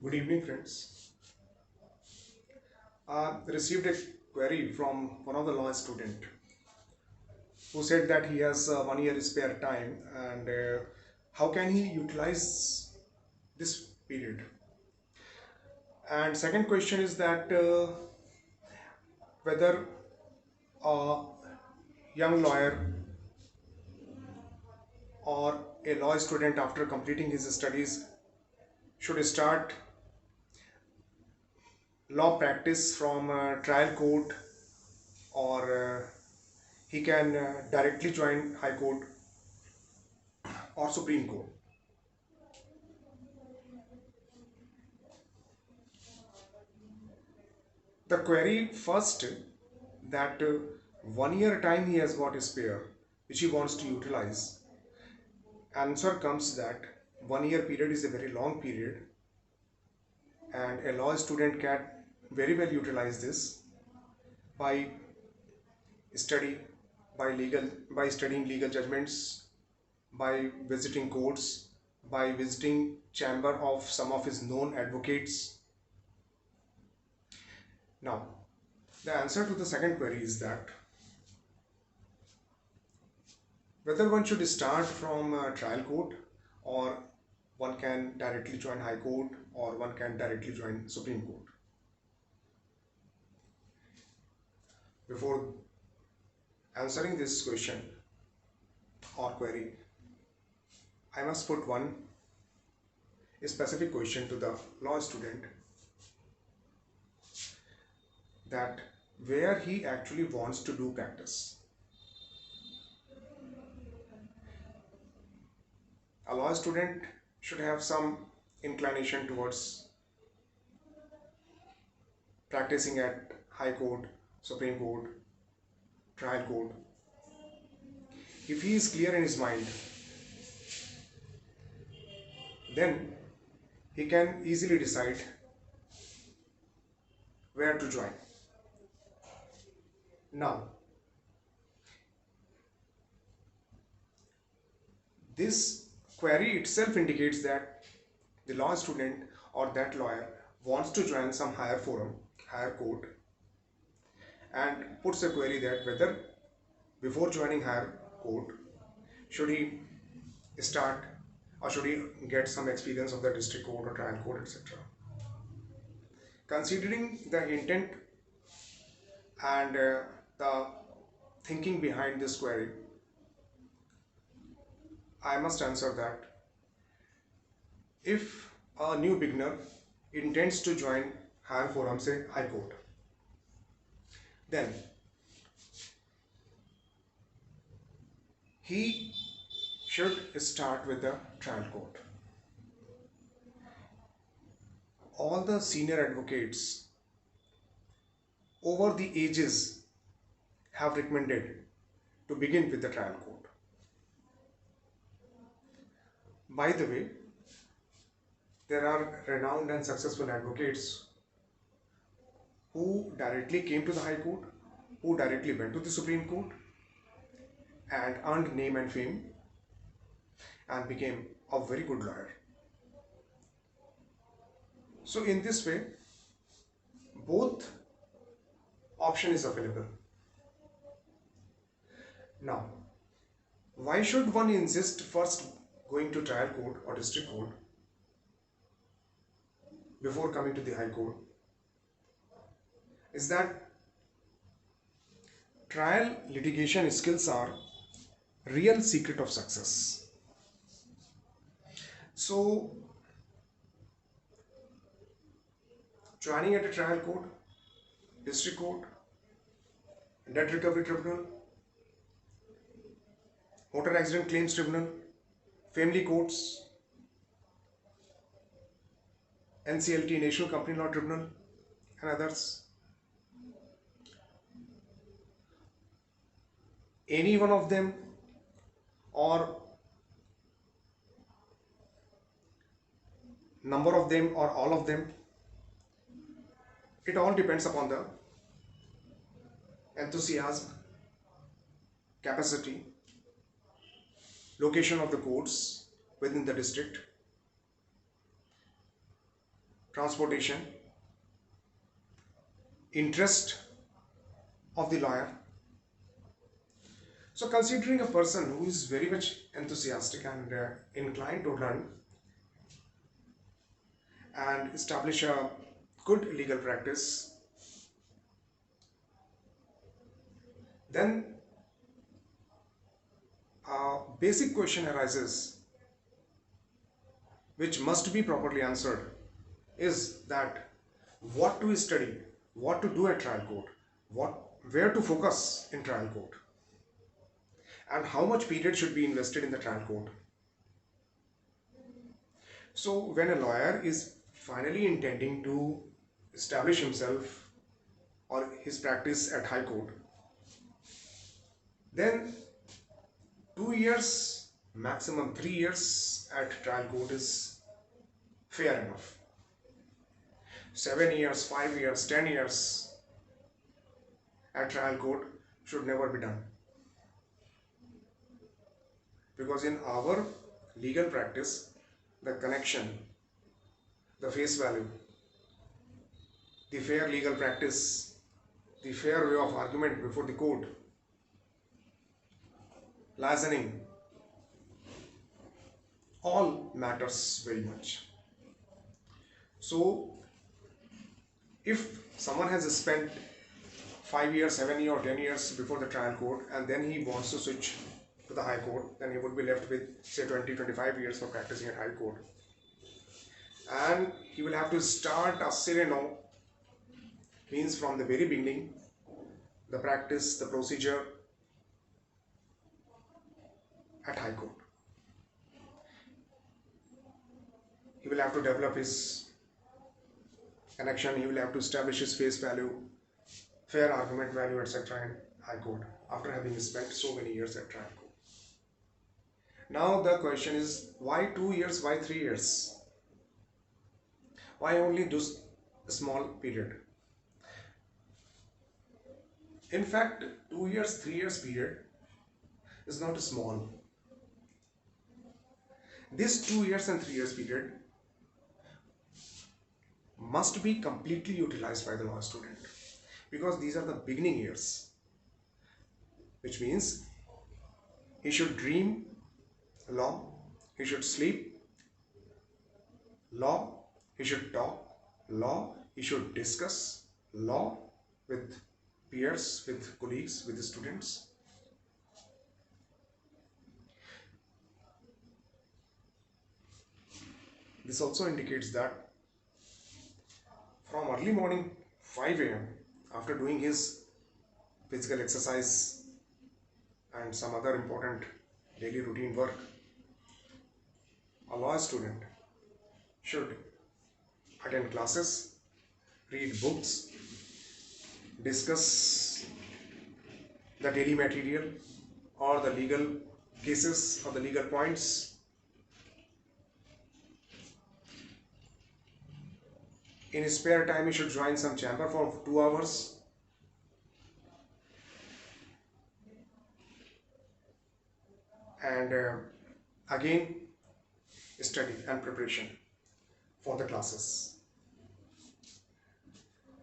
Good evening, friends. I received a query from one of the law student who said that he has 1 year spare time and how can he utilize this period? And second question is that whether a young lawyer or a law student after completing his studies should start law practice from trial court or he can directly join High Court or Supreme Court. The query first that 1 year time he has got spare which he wants to utilize. Answer comes that 1 year period is a very long period and a law student can very well utilize this by study by studying legal judgments, by visiting courts, by visiting chamber of some of his known advocates. Now, the answer to the second query is that whether one should start from trial court or one can directly join High Court or one can directly join Supreme Court. Before answering this question or query, I must put one specific question to the law student that where he actually wants to do practice. A law student should have some inclination towards practicing at High Court, Supreme Court, trial court. If he is clear in his mind, then he can easily decide where to join. Now, this query itself indicates that the law student or that lawyer wants to join some higher forum, higher court, and puts a query that whether before joining higher court should he start or should he get some experience of the district court or trial court, etc. Considering the intent and the thinking behind this query, I must answer that if a new beginner intends to join higher forum, say High Court, then he should start with the trial court. All the senior advocates over the ages have recommended to begin with the trial court. By the way, there are renowned and successful advocates who directly came to the High Court, who directly went to the Supreme Court and earned name and fame and became a very good lawyer. So in this way, both option is available. Now, why should one insist first going to trial court or district court before coming to the High Court? Is that trial litigation skills are real secret of success. So joining at a trial court, district court, debt recovery tribunal, motor accident claims tribunal, family courts, NCLT National Company Law Tribunal and others, any one of them or number of them or all of them, it all depends upon the enthusiasm, capacity, location of the courts within the district, transportation, interest of the lawyer. So considering a person who is very much enthusiastic and inclined to learn and establish a good legal practice, then a basic question arises which must be properly answered, is that what to study, what to do at trial court, what where to focus in trial court, and how much period should be invested in the trial court. So when a lawyer is finally intending to establish himself or his practice at high court, then 2 years, maximum 3 years at trial court is fair enough. 7 years, 5 years, 10 years at trial court should never be done. Because in our legal practice, the connection, the face value, the fair legal practice, the fair way of argument before the court, listening, all matters very much. So if someone has spent 5 years, 7 years or 10 years before the trial court and then he wants to switch to the high court, then he would be left with say 20-25 years for practicing at high court, and he will have to start a sereno, means from the very beginning, the practice, the procedure at high court. He will have to develop his connection, he will have to establish his face value, fair argument value, etc. in high court after having spent so many years at trial court. Now the question is, why 2 years, why 3 years? Why only this small period? In fact, 2 years, 3 years period is not small. This 2 years and 3 years period must be completely utilized by the law student, because these are the beginning years, which means he should dream law, he should sleep law, he should talk law, he should discuss law with peers, with colleagues, with the students. This also indicates that from early morning 5 a.m. after doing his physical exercise and some other important daily routine work, a law student should attend classes, read books, discuss the daily material or the legal cases or the legal points. In his spare time, he should join some chamber for 2 hours. And again, study and preparation for the classes.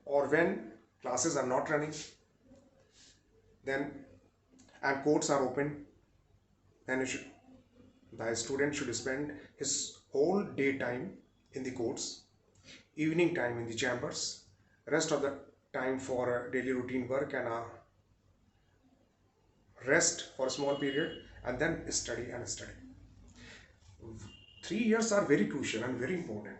Or when classes are not running, then and courts are open, then the student should spend his whole day time in the courts, evening time in the chambers, rest of the time for daily routine work and rest for a small period, and then study and study. 3 years are very crucial and very important.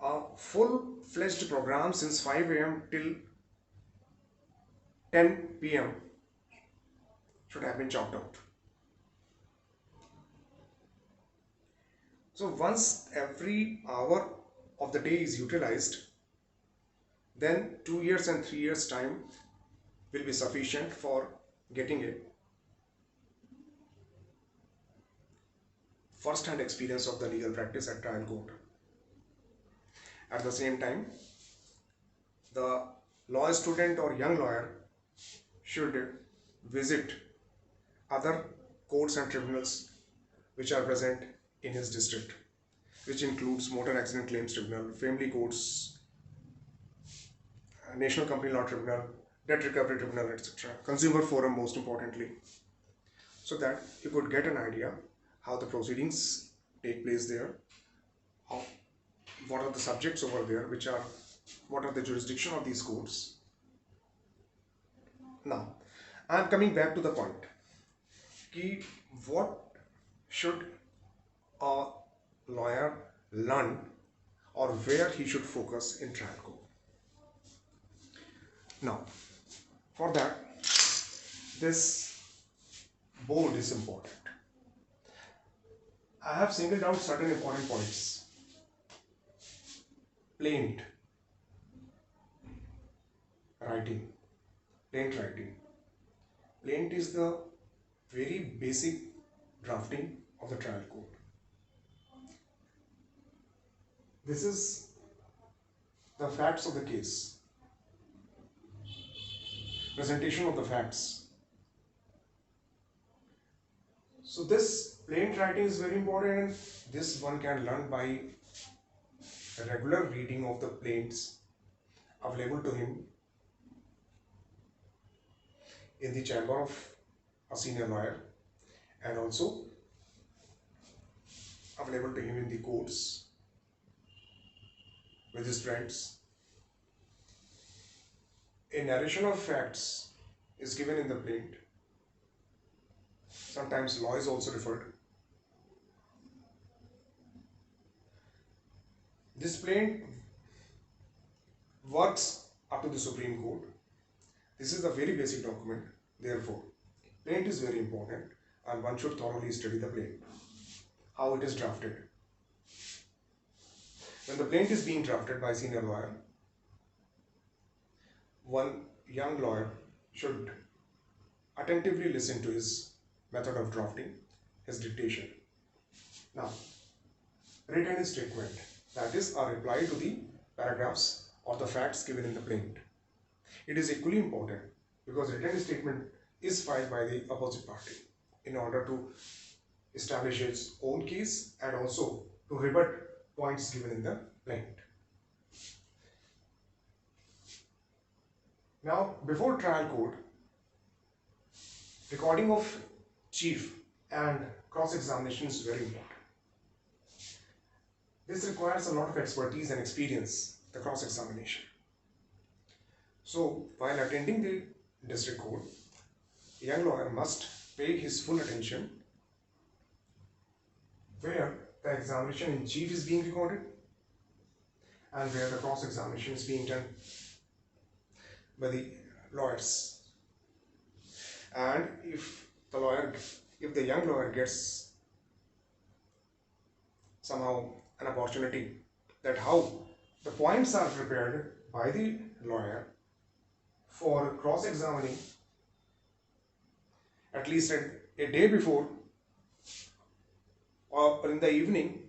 A full-fledged program since 5 a.m. till 10 p.m. should have been chalked out. So once every hour of the day is utilized, then 2 years and 3 years time will be sufficient for getting a first-hand experience of the legal practice at trial court. At the same time, the law student or young lawyer should visit other courts and tribunals which are present in his district, which includes Motor Accident Claims Tribunal, Family Courts, National Company Law Tribunal, Debt Recovery Tribunal, etc. Consumer Forum, most importantly, so that you could get an idea how the proceedings take place there, how, what are the subjects over there, what are the jurisdiction of these courts. Now, I am coming back to the point. What should a lawyer learn, or where he should focus in trial court? Now, for that, this board is important. I have singled out certain important points. Plaint writing. Plaint writing. Plaint is the very basic drafting of the trial court. This is the facts of the case, presentation of the facts. So this plaint writing is very important. This one can learn by a regular reading of the plaints available to him in the chamber of a senior lawyer, and also available to him in the courts with his friends. A narration of facts is given in the plaint. Sometimes law is also referred. This plaint works up to the Supreme Court. This is a very basic document. Therefore, plaint is very important and one should thoroughly study the plaint, how it is drafted. When the plaint is being drafted by a senior lawyer, one young lawyer should attentively listen to his method of drafting, his dictation. Now, written statement, that is a reply to the paragraphs or the facts given in the plaint. It is equally important because written statement is filed by the opposite party in order to establish its own case and also to rebut points given in the plaint. Now, before trial court, recording of chief and cross-examination is very important. This requires a lot of expertise and experience, the cross-examination. So, while attending the district court, a young lawyer must pay his full attention where the examination in chief is being recorded and where the cross-examination is being done by the lawyers. And if the young lawyer gets somehow an opportunity that how the points are prepared by the lawyer for cross-examining at least a day before or in the evening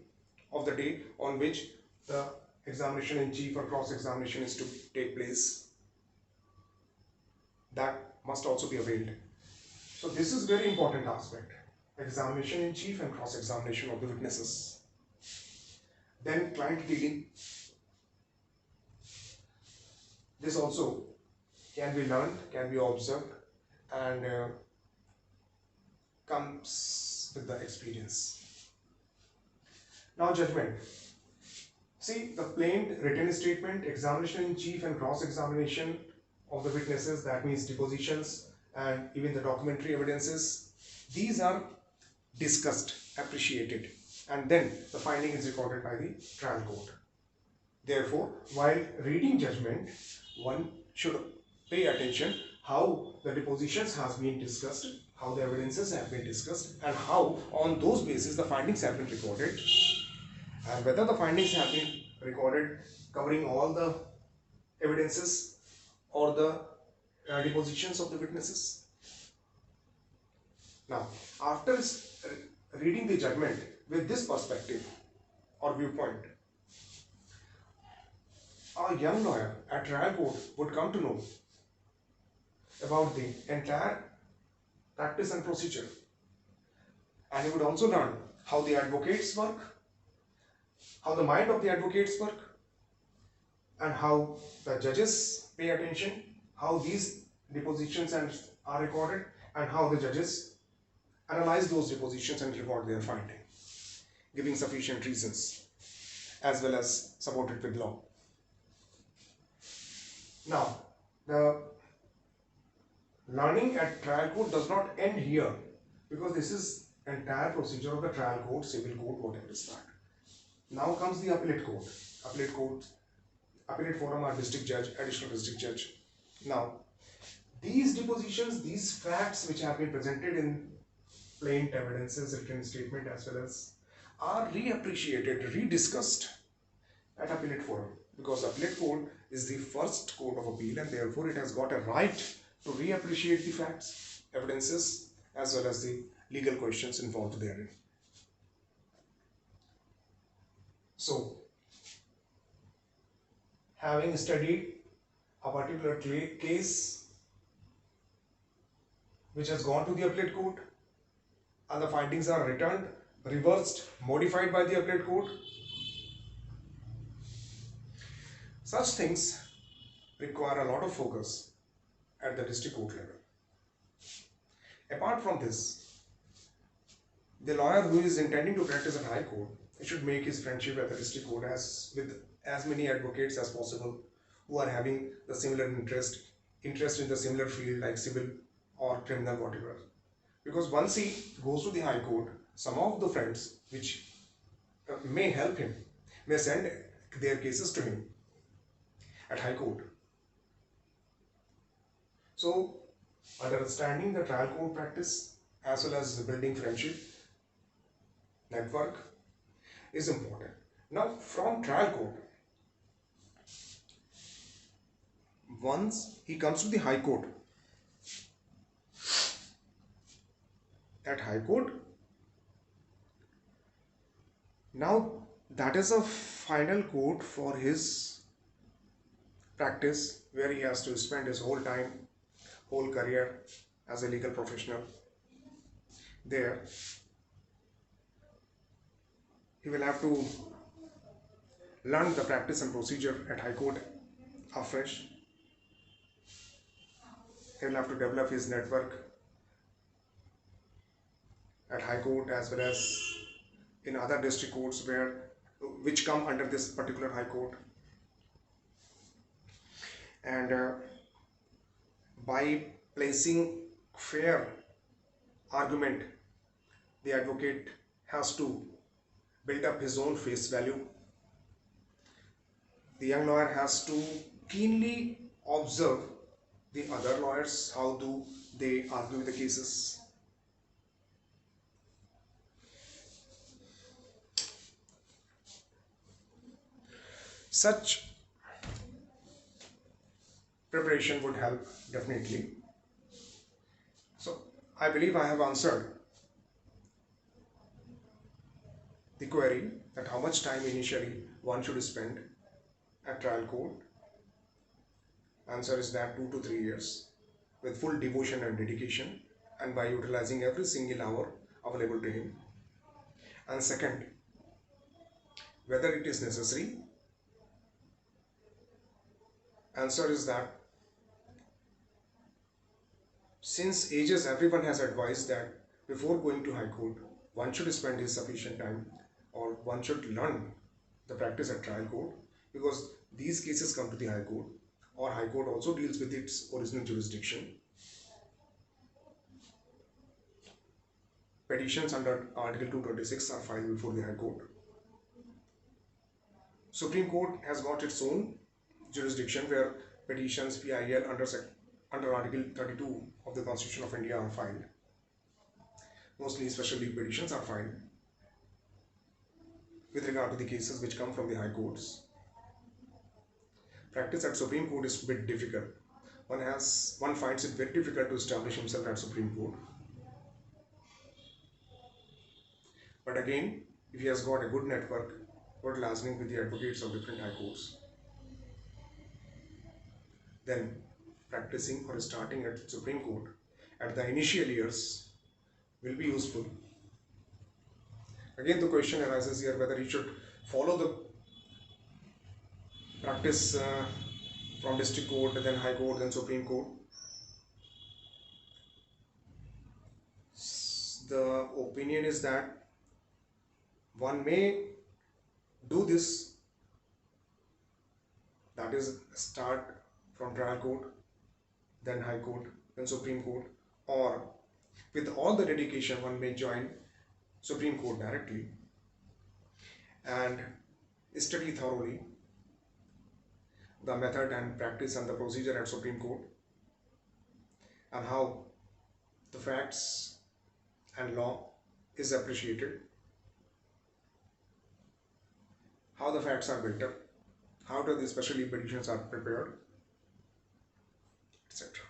of the day on which the examination in chief or cross-examination is to take place, that must also be availed. So this is very important aspect, examination in chief and cross-examination of the witnesses. Then client dealing. This also can be learned, can be observed, and comes with the experience. Now judgment. See, the plaint, written statement, examination in chief and cross-examination of the witnesses, that means depositions and even the documentary evidences, these are discussed, appreciated, and then the finding is recorded by the trial court. Therefore, while reading judgment, one should pay attention how the depositions has been discussed, how the evidences have been discussed, and how on those basis the findings have been recorded, and whether the findings have been recorded covering all the evidences or the depositions of the witnesses. Now, after reading the judgment with this perspective or viewpoint, a young lawyer at trial court would come to know about the entire practice and procedure, and he would also learn how the advocates work, how the mind of the advocates work, and how the judges pay attention, how these depositions and are recorded, and how the judges analyze those depositions and record their finding, giving sufficient reasons as well as supported with law. Now, the learning at trial court does not end here, because this is entire procedure of the trial court, civil court, whatever is that. Now comes the appellate court. Appellate forum are district judge, additional district judge. Now, these depositions, these facts which have been presented in plain evidences, written statement as well as, are reappreciated, rediscussed at appellate forum, because appellate court is the first court of appeal and therefore it has got a right to reappreciate the facts, evidences as well as the legal questions involved therein. So, having studied a particular case which has gone to the appellate court and the findings are returned, reversed, modified by the appellate court, such things require a lot of focus at the district court level. Apart from this, the lawyer who is intending to practice at high court, he should make his friendship at the district court with as many advocates as possible who are having the similar interest in the similar field like civil or criminal, whatever. Because once he goes to the high court, some of the friends which may help him may send their cases to him at high court. So, understanding the trial court practice as well as building friendship network is important. Now, from trial court, once he comes to the high court, at high court, now that is a final court for his practice, where he has to spend his whole time, whole career as a legal professional there. He will have to learn the practice and procedure at high court afresh. He will have to develop his network at high court as well as in other district courts which come under this particular high court. And by placing fair argument, the advocate has to build up his own face value. The young lawyer has to keenly observe the other lawyers, how do they argue the cases. Such preparation would help definitely. So, I believe I have answered the query that how much time initially one should spend at trial court. Answer is that 2 to 3 years with full devotion and dedication, and by utilizing every single hour available to him. And second, whether it is necessary. Answer is that since ages everyone has advised that before going to high court, one should spend his sufficient time, or one should learn the practice at trial court, because these cases come to the high court, or high court also deals with its original jurisdiction. Petitions under Article 226 are filed before the high court. Supreme Court has got its own jurisdiction where petitions PIL under Article 32 of the Constitution of India are filed. Mostly special leave petitions are filed with regard to the cases which come from the high courts. Practice at Supreme Court is a bit difficult. One finds it very difficult to establish himself at Supreme Court. But again, if he has got a good network, good liaising with the advocates of different high courts, then practicing or starting at Supreme Court at the initial years will be useful. Again, the question arises here whether he should follow the practice from district court, then high court, then supreme court. The opinion is that one may do this, that is start from trial court, then high court, then supreme court, or with all the dedication one may join supreme court directly and study thoroughly the method and practice and the procedure at supreme court, and how the facts and law is appreciated, how the facts are built up, how the special petitions are prepared, etc.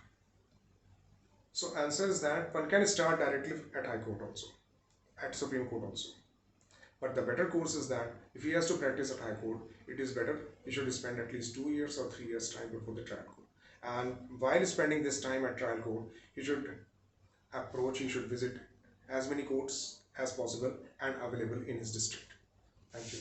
So answer is that one can start directly at high court also, at supreme court also. But the better course is that if he has to practice at high court, it is better he should spend at least 2 years or 3 years time before the trial court. And while spending this time at trial court, he should visit as many courts as possible and available in his district. Thank you.